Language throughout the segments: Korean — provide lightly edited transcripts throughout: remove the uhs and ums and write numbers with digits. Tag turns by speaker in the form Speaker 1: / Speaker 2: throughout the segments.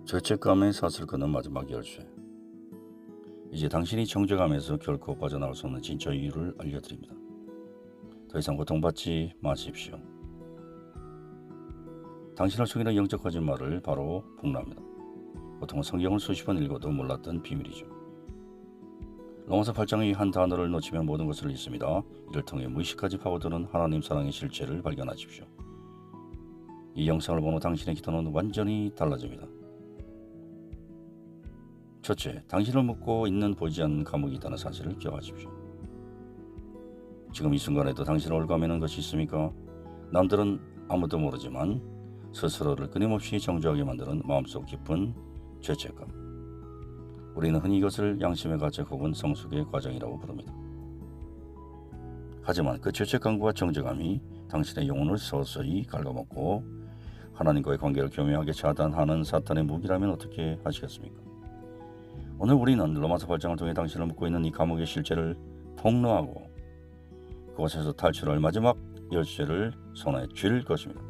Speaker 1: 죄책감의 사슬 끄는 마지막 열쇠. 이제 당신이 정죄감에서 결코 빠져나올 수 없는 진짜 이유를 알려드립니다. 더 이상 고통받지 마십시오. 당신을 속이는 영적 거짓말을 바로 폭로합니다. 보통은 성경을 수십 번 읽어도 몰랐던 비밀이죠. 로마서 8장의 한 단어를 놓치면 모든 것을 잃습니다. 이를 통해 무의식까지 파고드는 하나님 사랑의 실체를 발견하십시오. 이 영상을 보는 당신의 기도는 완전히 달라집니다. 첫째, 당신을 묶고 있는 보이지 않는 감옥이 있다는 사실을 기억하십시오. 지금 이 순간에도 당신을 올가매는 것이 있습니까? 남들은 아무도 모르지만 스스로를 끊임없이 정죄하게 만드는 마음속 깊은 죄책감. 우리는 흔히 이것을 양심의 가책 혹은 성숙의 과정이라고 부릅니다. 하지만 그 죄책감과 정죄감이 당신의 영혼을 서서히 갉아먹고 하나님과의 관계를 교묘하게 차단하는 사탄의 무기라면 어떻게 하시겠습니까? 오늘 우리는 로마서 8장을 통해 당신을 묶고 있는 이 감옥의 실체를 폭로하고 그곳에서 탈출할 마지막 열쇠를 손에 쥘 것입니다.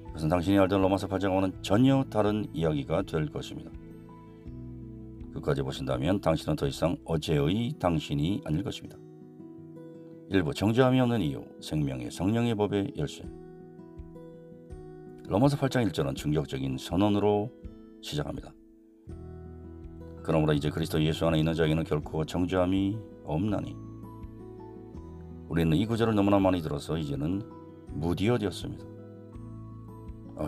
Speaker 1: 그것은 당신이 알던 로마서 8장과는 전혀 다른 이야기가 될 것입니다. 끝까지 보신다면 당신은 더 이상 어제의 당신이 아닐 것입니다. 일부 정죄함이 없는 이유, 생명의 성령의 법의 열쇠. 로마서 8장 1절은 충격적인 선언으로 시작합니다. 그러므로 이제 그리스도 예수 안에 있는 자에게는 결코 정죄함이 없나니. 우리는 이 구절을 너무나 많이 들어서 이제는 무디어되었습니다.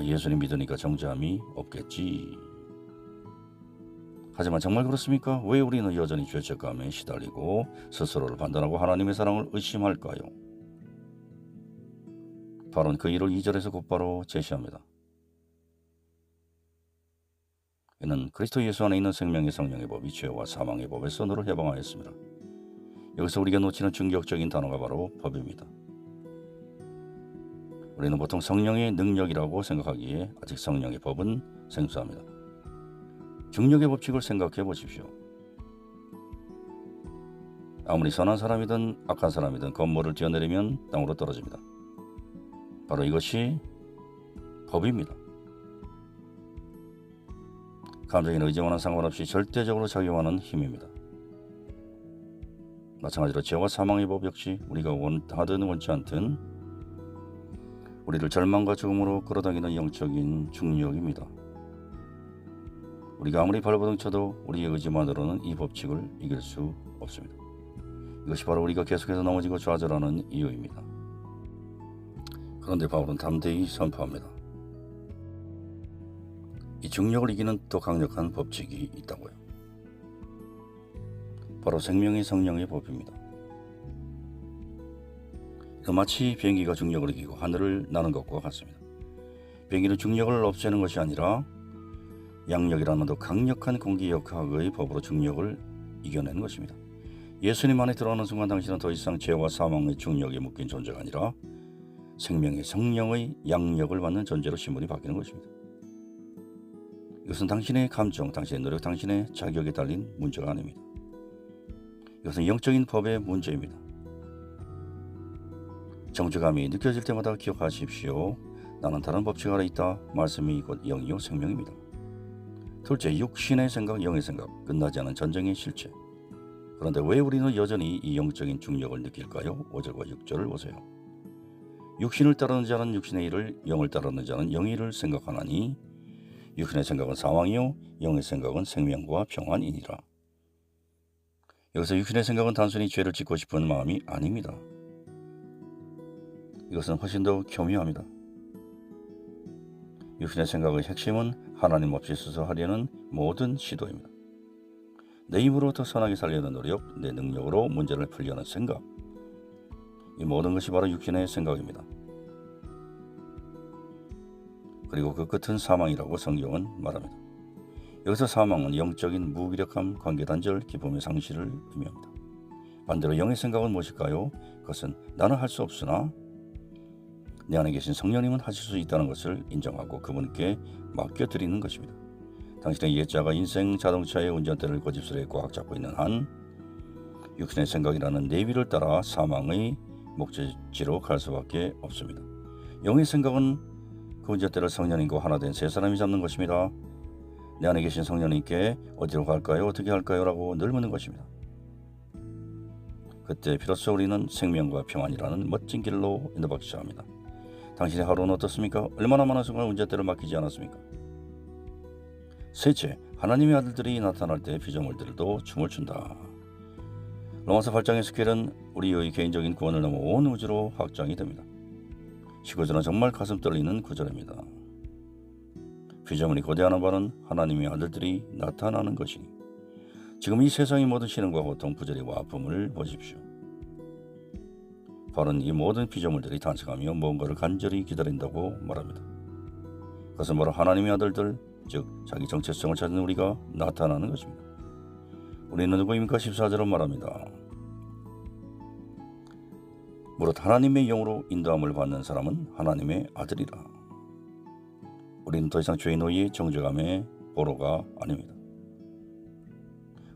Speaker 1: 예수님 믿으니까 정죄함이 없겠지. 하지만 정말 그렇습니까? 왜 우리는 여전히 죄책감에 시달리고 스스로를 판단하고 하나님의 사랑을 의심할까요? 바로 그 이유를 2절에서 곧바로 제시합니다. 이는 그리스도 예수 안에 있는 생명의 성령의 법이 죄와 사망의 법에서 너를 해방하였습니다. 여기서 우리가 놓치는 충격적인 단어가 바로 법입니다. 우리는 보통 성령의 능력이라고 생각하기에 아직 성령의 법은 생소합니다. 중력의 법칙을 생각해 보십시오. 아무리 선한 사람이든 악한 사람이든 건물을 뛰어내리면 땅으로 떨어집니다. 바로 이것이 법입니다. 감정이나 의지와는 상관없이 절대적으로 작용하는 힘입니다. 마찬가지로 죄와 사망의 법 역시 우리가 원하든 원치 않든 우리를 절망과 죽음으로 끌어당기는 영적인 중력입니다. 우리가 아무리 발버둥 쳐도 우리의 의지만으로는 이 법칙을 이길 수 없습니다. 이것이 바로 우리가 계속해서 넘어지고 좌절하는 이유입니다. 그런데 바울은 담대히 선포합니다. 이 중력을 이기는 더 강력한 법칙이 있다고요. 바로 생명의 성령의 법입니다. 마치 비행기가 중력을 이기고 하늘을 나는 것과 같습니다. 비행기는 중력을 없애는 것이 아니라 양력이라는 더 강력한 공기역학의 법으로 중력을 이겨내는 것입니다. 예수님 안에 들어가는 순간 당신은 더 이상 죄와 사망의 중력에 묶인 존재가 아니라 생명의 성령의 양력을 받는 존재로 신분이 바뀌는 것입니다. 이것은 당신의 감정, 당신의 노력, 당신의 자격에 달린 문제가 아닙니다. 이것은 영적인 법의 문제입니다. 정죄감이 느껴질 때마다 기억하십시오. 나는 다른 법칙 아래 있다. 말씀이 곧 영이요 생명입니다. 둘째, 육신의 생각, 영의 생각, 끝나지 않은 전쟁의 실체. 그런데 왜 우리는 여전히 이 영적인 중력을 느낄까요? 5절과 6절을 보세요. 육신을 따르는 자는 육신의 일을, 영을 따르는 자는 영의 일을 생각하나니 육신의 생각은 사망이요 영의 생각은 생명과 평안이니라. 여기서 육신의 생각은 단순히 죄를 짓고 싶은 마음이 아닙니다. 이것은 훨씬 더 교묘합니다. 육신의 생각의 핵심은 하나님 없이 스스로 하려는 모든 시도입니다. 내 힘으로 더 선하게 살려는 노력, 내 능력으로 문제를 풀려는 생각. 이 모든 것이 바로 육신의 생각입니다. 그리고 그 끝은 사망이라고 성경은 말합니다. 여기서 사망은 영적인 무기력함, 관계단절, 기쁨의 상실을 의미합니다. 반대로 영의 생각은 무엇일까요? 그것은 나는 할 수 없으나 내 안에 계신 성령님은 하실 수 있다는 것을 인정하고 그분께 맡겨드리는 것입니다. 당신의 옛자가 인생 자동차의 운전대를 고집스레 꽉 잡고 있는 한 육신의 생각이라는 내위를 따라 사망의 목적지로 갈 수밖에 없습니다. 영의 생각은 그 운전대를 성령님과 하나 된 세 사람이 잡는 것입니다. 내 안에 계신 성령님께 어디로 갈까요? 어떻게 할까요? 라고 늘 묻는 것입니다. 그때 비로소 우리는 생명과 평안이라는 멋진 길로 인도받기 시작합니다. 당신의 하루는 어떻습니까? 얼마나 많은 순간 운전대를 맡기지 않았습니까? 셋째, 하나님의 아들들이 나타날 때 피조물들도 춤을 춘다. 로마서 8장의 스케일은 우리의 개인적인 구원을 넘어 온 우주로 확장이 됩니다. 19절은 정말 가슴 떨리는 구절입니다. 피조물이 고대하는 바는 하나님의 아들들이 나타나는 것이니 지금 이 세상의 모든 시련과 고통, 부조리와 아픔을 보십시오. 바로는 이 모든 피조물들이 탄식하며 무언가를 간절히 기다린다고 말합니다. 그것은 바로 하나님의 아들들, 즉 자기 정체성을 찾는 우리가 나타나는 것입니다. 우리는 누구입니까? 14절은 말합니다. 무릇 하나님의 영으로 인도함을 받는 사람은 하나님의 아들이라. 우리는 더 이상 죄의 노예의 정죄감의 보로가 아닙니다.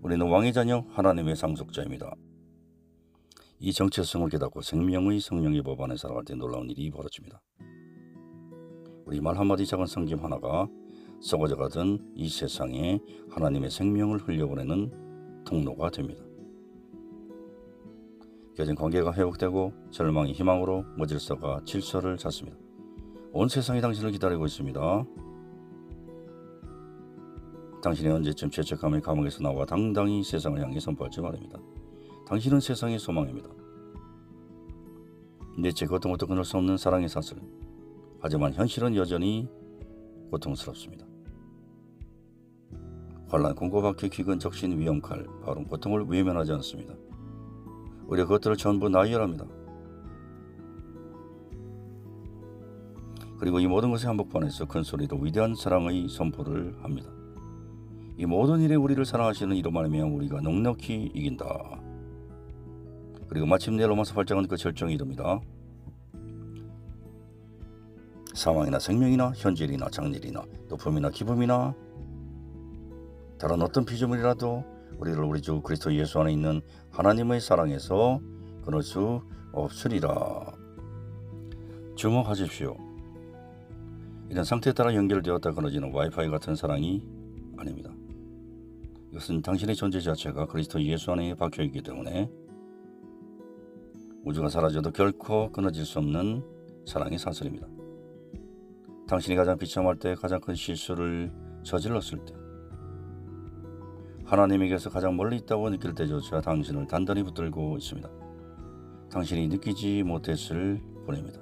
Speaker 1: 우리는 왕의 자녀, 하나님의 상속자입니다. 이 정체성을 깨닫고 생명의 성령의 법 안에 살아갈 때 놀라운 일이 벌어집니다. 우리 말 한마디 작은 성김 하나가 썩어져가던 이 세상에 하나님의 생명을 흘려보내는 통로가 됩니다. 깨진 관계가 회복되고 절망이 희망으로 무질서가 질서를 찾습니다. 온 세상이 당신을 기다리고 있습니다. 당신이 언제쯤 죄책감의 감옥에서 나와 당당히 세상을 향해 선포할지 말입니다. 당신은 세상의 소망입니다. 넷째, 고통부터 끊을 수 없는 사랑의 사슬. 하지만 현실은 여전히 고통스럽습니다. 환란, 공고박해, 기근, 적신, 위험칼, 바로 고통을 외면하지 않습니다. 오히려 그것들을 전부 나열합니다. 그리고 이 모든 것의 한복판에서 큰 소리로 위대한 사랑의 선포를 합니다. 이 모든 일에 우리를 사랑하시는 이로 말미암아 우리가 넉넉히 이긴다. 그리고 마침내 로마서 8장은 그 절정에 이릅니다. 사망이나 생명이나 현실이나 장일이나 높음이나 기쁨이나 다른 어떤 피조물이라도 우리를 우리 주 그리스도 예수 안에 있는 하나님의 사랑에서 끊을 수 없으리라. 주목하십시오. 이런 상태에 따라 연결되었다 끊어지는 와이파이 같은 사랑이 아닙니다. 이것은 당신의 존재 자체가 그리스도 예수 안에 박혀있기 때문에 우주가 사라져도 결코 끊어질 수 없는 사랑의 사슬입니다. 당신이 가장 비참할 때, 가장 큰 실수를 저질렀을 때, 하나님에게서 가장 멀리 있다고 느낄 때조차 당신을 단단히 붙들고 있습니다. 당신이 느끼지 못했을 뿐입니다.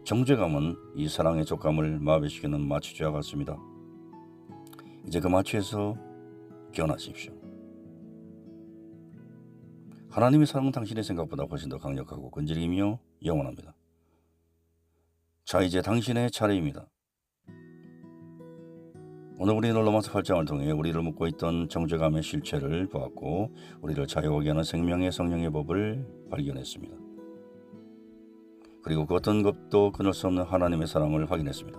Speaker 1: 정죄감은 이 사랑의 촉감을 마비시키는 마취제와 같습니다. 이제 그 마취에서 깨어나십시오. 하나님의 사랑은 당신의 생각보다 훨씬 더 강력하고 근질이며 영원합니다. 자, 이제 당신의 차례입니다. 오늘 우리는 로마서 8장을 통해 우리를 묶고 있던 정죄감의 실체를 보았고 우리를 자유하게 하는 생명의 성령의 법을 발견했습니다. 그리고 그 어떤 것도 끊을 수 없는 하나님의 사랑을 확인했습니다.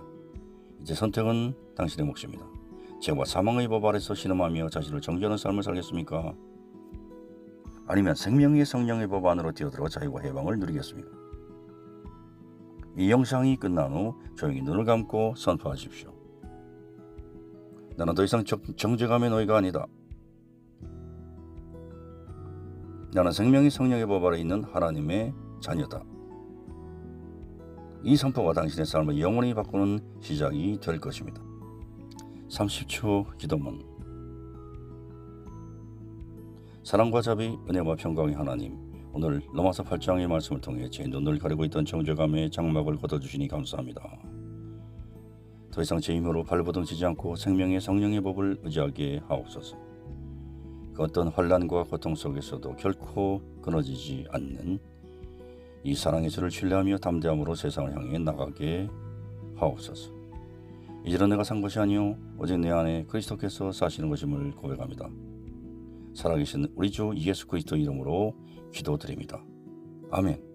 Speaker 1: 이제 선택은 당신의 몫입니다. 죄와 사망의 법 아래서 신음하며 자신을 정죄하는 삶을 살겠습니까? 아니면 생명의 성령의 법 안으로 뛰어들어 자유와 해방을 누리겠습니까? 이 영상이 끝난 후 조용히 눈을 감고 선포하십시오. 나는 더 이상 정죄감의 노예가 아니다. 나는 생명의 성령의 법 아래 있는 하나님의 자녀다. 이 선포가 당신의 삶을 영원히 바꾸는 시작이 될 것입니다. 30초 기도문. 사랑과 자비, 은혜와 평강의 하나님, 오늘 로마서 8장의 말씀을 통해 제 눈을 가리고 있던 정죄감의 장막을 걷어주시니 감사합니다. 더 이상 제 힘으로 발버둥치지 않고 생명의 성령의 법을 의지하게 하옵소서. 그 어떤 환난과 고통 속에서도 결코 끊어지지 않는 이 사랑의 주를 신뢰하며 담대함으로 세상을 향해 나가게 하옵소서. 이제는 내가 산 것이 아니요 오직 내 안에 그리스도께서 사시는 것임을 고백합니다. 살아계신 우리 주 예수 그리스도 이름으로 기도드립니다. 아멘.